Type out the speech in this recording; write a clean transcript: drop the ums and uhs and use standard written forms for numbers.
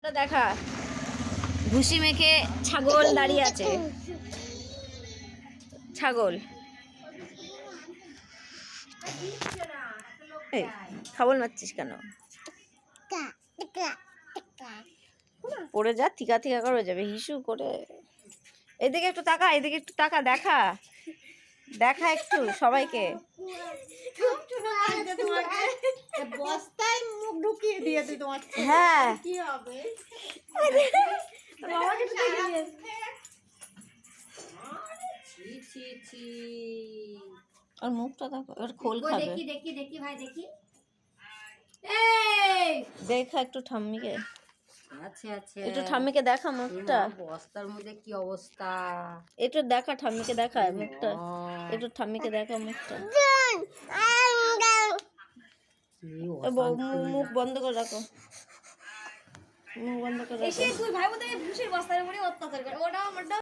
দেখা ভুসি মেখে ছাগল দাঁড়িয়ে আছে। ছাগল এই খাবল মারছিস কেন? পড়ে যা, থিকা থিকা করে যাবে হিসু করে। এদিকে একটু তাকা, এদিকে একটু তাকা, দেখা দেখা একটু সবাইকে। বস্তায় মুখ ঢুকিয়ে দিয়ে তুই তোমার হ্যাঁ কি হবে? আর মুখটা দেখো, আর খোল খাবে। দেখি দেখি দেখি ভাই দেখি। দেখা একটু ঠাম্মিকে, আচ্ছা আচ্ছা, একটু ঠাম্মিকে দেখা মুখটা। বস্তার মধ্যে কি অবস্থা? একটু দেখা ঠাম্মিকে, দেখা মুখটা, একটু ঠাম্মিকে দেখা মুখটা। মুখ বন্ধ করে রাখো, মুখ বন্ধ করে রাখো। তুই ভাই বোধহয় ভুষির বস্তার উপরে অত্যাচার করে, ওটা আমারটা